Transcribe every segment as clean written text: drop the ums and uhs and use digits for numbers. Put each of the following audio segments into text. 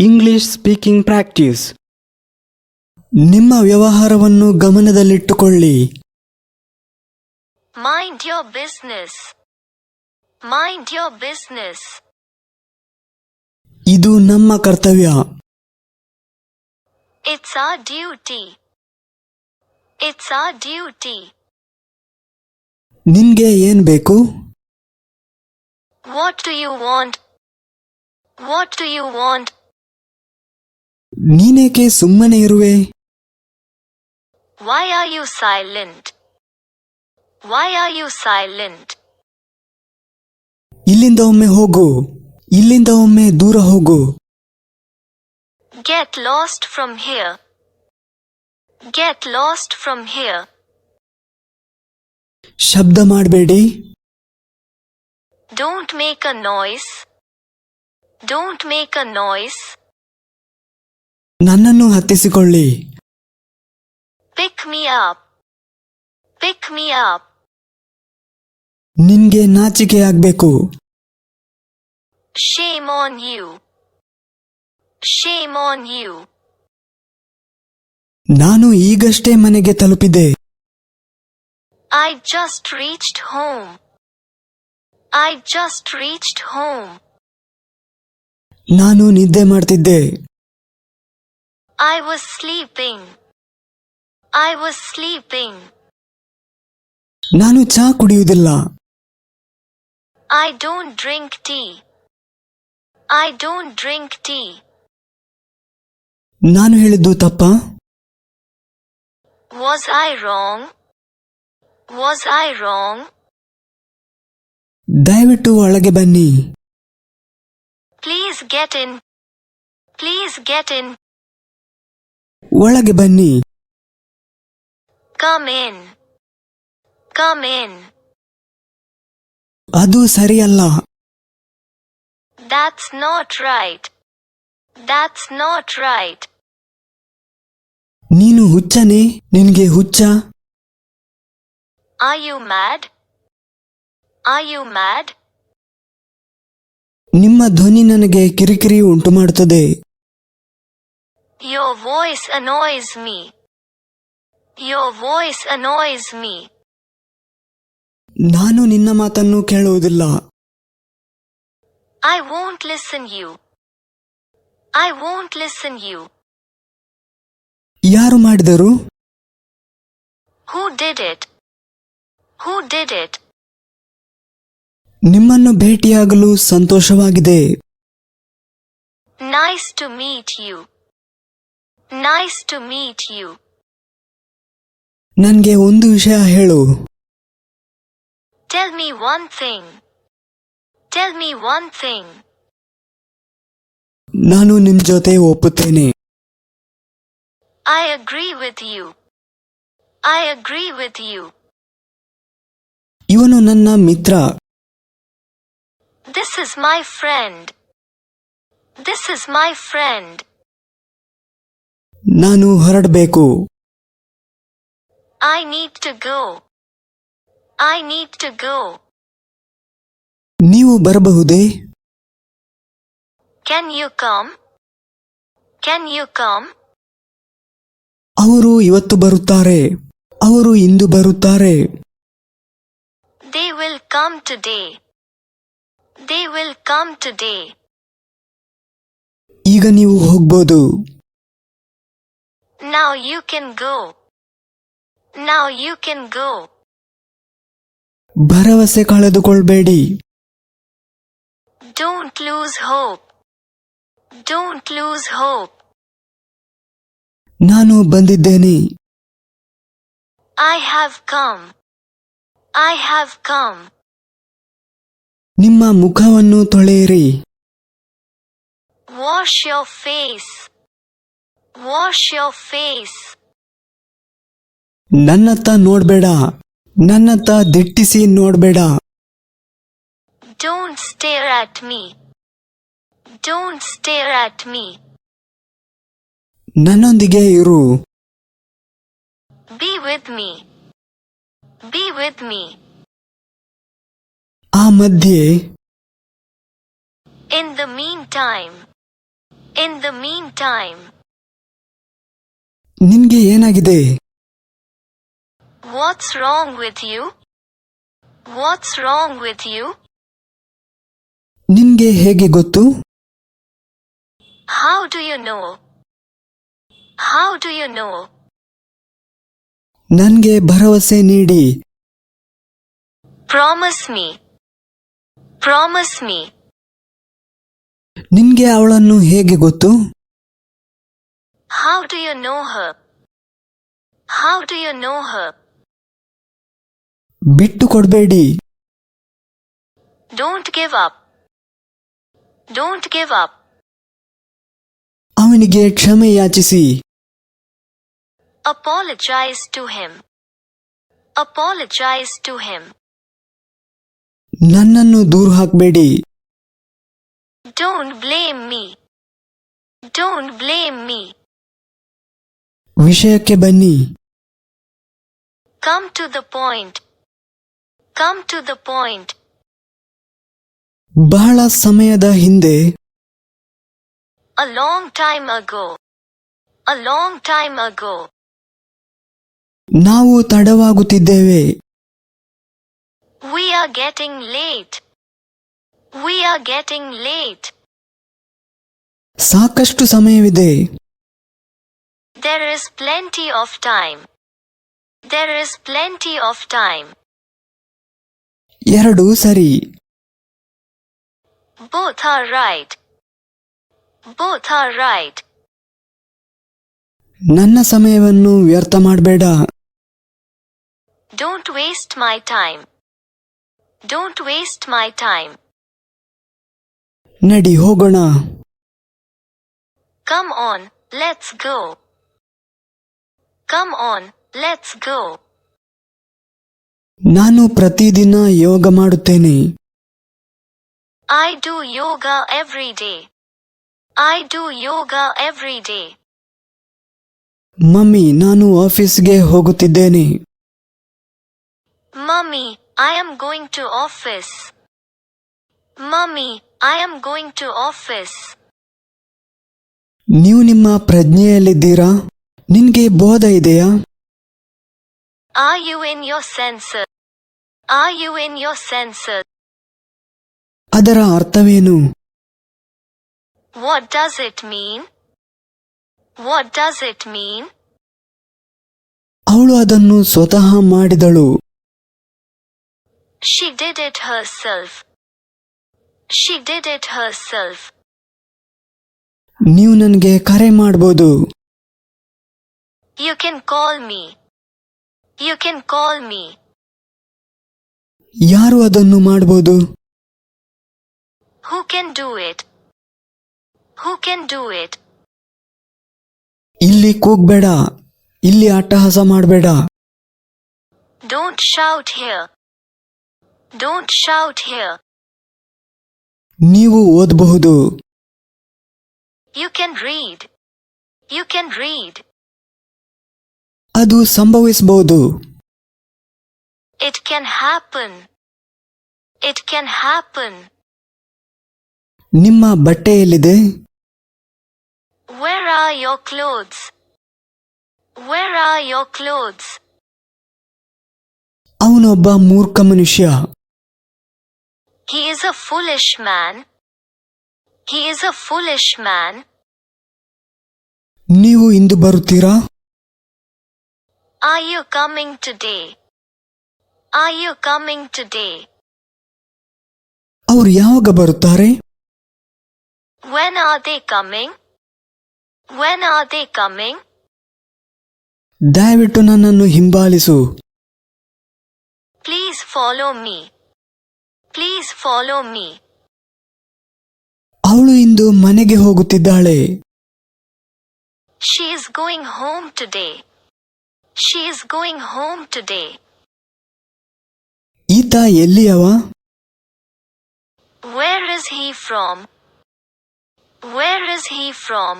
English speaking practice. ನಿಮ್ಮ ವ್ಯವಹಾರವನ್ನು ಗಮನದಲ್ಲಿಟ್ಟುಕೊಳ್ಳಿ. Mind your business. Mind your business. ಇದು ನಮ್ಮ ಕರ್ತವ್ಯ. It's our duty. It's our duty. ನಿನ್ಗೆ ಏನ್ ಬೇಕು? What do you want? What do you want? ನೀನೇಕೆ ಸುಮ್ಮನೆ ಇರುವೆ? Why are you silent? Why are you silent? ಇಲ್ಲಿಂದ ಒಮ್ಮೆ ಹೋಗು. ಇಲ್ಲಿಂದ ಒಮ್ಮೆ ದೂರ ಹೋಗು. Get lost from here. Get lost from here. ಶಬ್ದ ಮಾಡಬೇಡಿ. Don't make a noise. Don't make a noise. ನನ್ನನ್ನು ಹತ್ತಿಸಿಕೊಳ್ಳಿ. Pick me up. Pick me up. ನಿನ್ಗೆ ನಾಚಿಕೆ ಆಗ್ಬೇಕು. Shame on you. Shame on you. ನಾನು ಈಗಷ್ಟೇ ಮನೆಗೆ ತಲುಪಿದೆ. I just reached home. I just reached home. ನಾನು ನಿದ್ದೆ ಮಾಡ್ತಿದ್ದೆ. I was sleeping. I was sleeping. ನಾನು ಚಹಾ ಕುಡಿಯುವುದಿಲ್ಲ. I don't drink tea. I don't drink tea. ನಾನು ಹೇಳಿದ್ದು ತಪ್ಪಾ? Was I wrong? Was I wrong? ದಯವಿಟ್ಟು ಒಳಗೆ ಬನ್ನಿ. Please get in. Please get in. ಒಳಗೆ ಬನ್ನಿ. Come in. Come in. ಅದು ಸರಿಯಲ್ಲ. That's not right. That's not right. ನೀನು ಹುಚ್ಚನೇ? ನಿನ್ಗೆ ಹುಚ್ಚ? Are you mad? Are you mad? ನಿಮ್ಮ ಧ್ವನಿ ನನಗೆ ಕಿರಿಕಿರಿ ಉಂಟು ಮಾಡುತ್ತದೆ. Your voice annoys me. Your voice annoys me. ನಾನು ನಿನ್ನ ಮಾತನ್ನು ಕೇಳುವುದಿಲ್ಲ. I won't listen you. I won't listen you. ಯಾರು ಮಾಡಿದರು? Who did it? Who did it? ನಿಮ್ಮನ್ನು ಭೇಟಿಯಾಗಲು ಸಂತೋಷವಾಗಿದೆ. Nice to meet you. Nice to meet you. ನನಗೆ ಒಂದು ವಿಷಯ ಹೇಳು. Tell me one thing. Tell me one thing. ನಾನು ನಿಮ್ ಜೊತೆ ಒಪ್ಪುತ್ತೇನೆ. I agree with you. I agree with you. ಇವನು ನನ್ನ ಮಿತ್ರ. This is my friend. This is my friend. ನಾನು ಹೊರಡಬೇಕು. I need to go. I need to go. ನೀವು ಬರಬಹುದೇ? Can you come? Can you come? ಅವರು ಇವತ್ತು ಬರುತ್ತಾರೆ. ಅವರು ಇಂದು ಬರುತ್ತಾರೆ. They will come today. They will come today. ಈಗ ನೀವು ಹೋಗ್ಬೋದು. Now you can go. Now you can go. ಭರವಸೆ ಕಳೆದುಕೊಳ್ಳಬೇಡಿ. Don't lose hope. Don't lose hope. ನಾನು ಬಂದಿದ್ದೇನೆ. I have come. I have come. ನಿಮ್ಮ ಮುಖವನ್ನು ತೊಳೆಯಿರಿ. Wash your face. Wash your face. ನನ್ನತ್ತ ನೋಡ್ಬೇಡ. ನನ್ನತ್ತ ದಿಟ್ಟಿಸಿ ನೋಡ್ಬೇಡ. Don't stare at me. Don't stare at me. ನನ್ನೊಂದಿಗೆ ಇರು. Be with me. Be with me. ಆ ಮಧ್ಯೆ In the meantime. In the meantime. ನಿನ್ಗೆ ಏನಾಗಿದೆ? What's wrong with you? What's wrong with you? ನಿನ್ಗೆ ಹೇಗೆ ಗೊತ್ತು? How do you know? How do you know? ನನ್ಗೆ ಭರವಸೆ ನೀಡಿ. Promise me. Promise me. ನಿನ್ಗೆ ಅವಳನ್ನು ಹೇಗೆ ಗೊತ್ತು? How do you know her? How do you know her? ಬಿಟ್ಟು ಕೊಡ್ಬೇಡಿ. Don't give up. Don't give up. ಅವನಿಗೆ ಕ್ಷಮೆ ಯಾಚಿಸಿ. Apologize to him. Apologize to him. ನನ್ನನ್ನು ದೂರ ಹಾಕಬೇಡಿ. Don't blame me. Don't blame me. ವಿಷಯಕ್ಕೆ ಬನ್ನಿ. Come to the point. Come to the point. ಬಹಳ ಸಮಯದ ಹಿಂದೆ. A long time ago. A long time ago. ನಾವು ತಡವಾಗುತ್ತಿದ್ದೇವೆ. We are getting late. We are getting late. ಸಾಕಷ್ಟು ಸಮಯವಿದೆ. There is plenty of time. There is plenty of time. ಎರಡೂ ಸರಿ. Both are right. Both are right. ನನ್ನ ಸಮಯವನ್ನು ವ್ಯರ್ಥ ಮಾಡಬೇಡ. Don't waste my time. Don't waste my time. ನಡಿ ಹೋಗೋಣ. Come on, let's go. Come on, let's go. ನಾನು ಪ್ರತಿದಿನ ಯೋಗ ಮಾಡುತ್ತೇನೆ. I do yoga every day. I do yoga every day. Mummy, ನಾನು ಆಫೀಸ್ಗೆ ಹೋಗುತ್ತಿದ್ದೇನೆ. Mummy, I am going to office. Mummy, I am going to office. ನೀವು ನಿಮ್ಮ ಪ್ರಜ್ಞೆಯಲ್ಲಿದ್ದೀರಾ? ನಿನ್ಗೆ ಬೋಧ ಇದೆಯಾ? Are you in your senses? Are you in your senses? ಅದರ ಅರ್ಥವೇನು? What does it mean? What does it mean? ಅವಳು ಅದನ್ನು ಸ್ವತಃ ಮಾಡಿದಳು. She did it herself. She did it herself. ನೀವು ನನಗೆ ಕರೆ ಮಾಡಬಹುದು. You can call me. You can call me. ಯಾರು ಅದನ್ನು ಮಾಡಬಹುದು? Who can do it? Who can do it? ಇಲ್ಲಿ ಕೂಗ್ಬೇಡ. ಇಲ್ಲಿ ಅಟ್ಟಹಾಸ ಮಾಡಬೇಡ. Don't shout here. Don't shout here. ನೀವು ಓದಬಹುದು. You can read. You can read. ಅದು ಸಂಭವಿಸಬಹುದು. It can happen. It can happen. ನಿಮ್ಮ ಬಟ್ಟೆ ಎಲ್ಲಿದೆ? Where are your clothes? Where are your clothes? ಅವನೊಬ್ಬ ಮೂರ್ಖ ಮನುಷ್ಯ. He is a foolish man. He is a foolish man. ನೀವು ಇಂದು ಬರುತ್ತೀರಾ? Are you coming today? Are you coming today? ಅವರು ಯಾವಾಗ ಬರುತ್ತಾರೆ? When are they coming? When are they coming? ದಯವಿಟ್ಟು ನನ್ನನ್ನು ಹಿಂಬಾಲಿಸು. Please follow me. Please follow me. ಅವಳು ಇಂದು ಮನೆಗೆ ಹೋಗುತ್ತಿದ್ದಾಳೆ. She is going home today. She is going home today. ಈತ ಎಲ್ಲಿಯವ? Where is he from? Where is he from?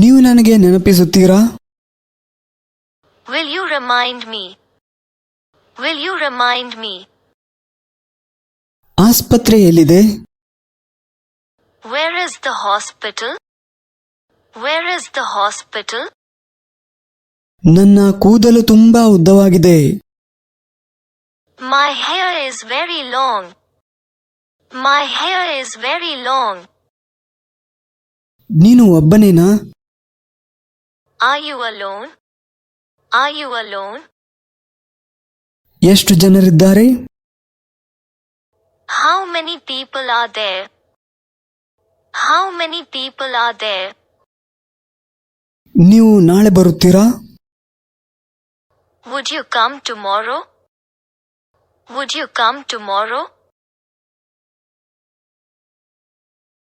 ನೀವು ನನಗೆ ನೆನಪಿಸುತ್ತೀರಾ? Will you remind me? Will you remind me? ಆಸ್ಪತ್ರೆ ಎಲ್ಲಿದೆ? Where is the hospital? Where is the hospital? ನನ್ನ ಕೂದಲು ತುಂಬಾ ಉದ್ದವಾಗಿದೆ. My hair is very long. My hair is very long. ನೀನು ಒಬ್ಬನೇನಾ? Are you alone? Are you alone? ಎಷ್ಟು ಜನರಿದ್ದಾರೆ? How many people are there? How many people are there? ನೀವು ನಾಳೆ ಬರುತ್ತೀರಾ? Would you come tomorrow? Would you come tomorrow?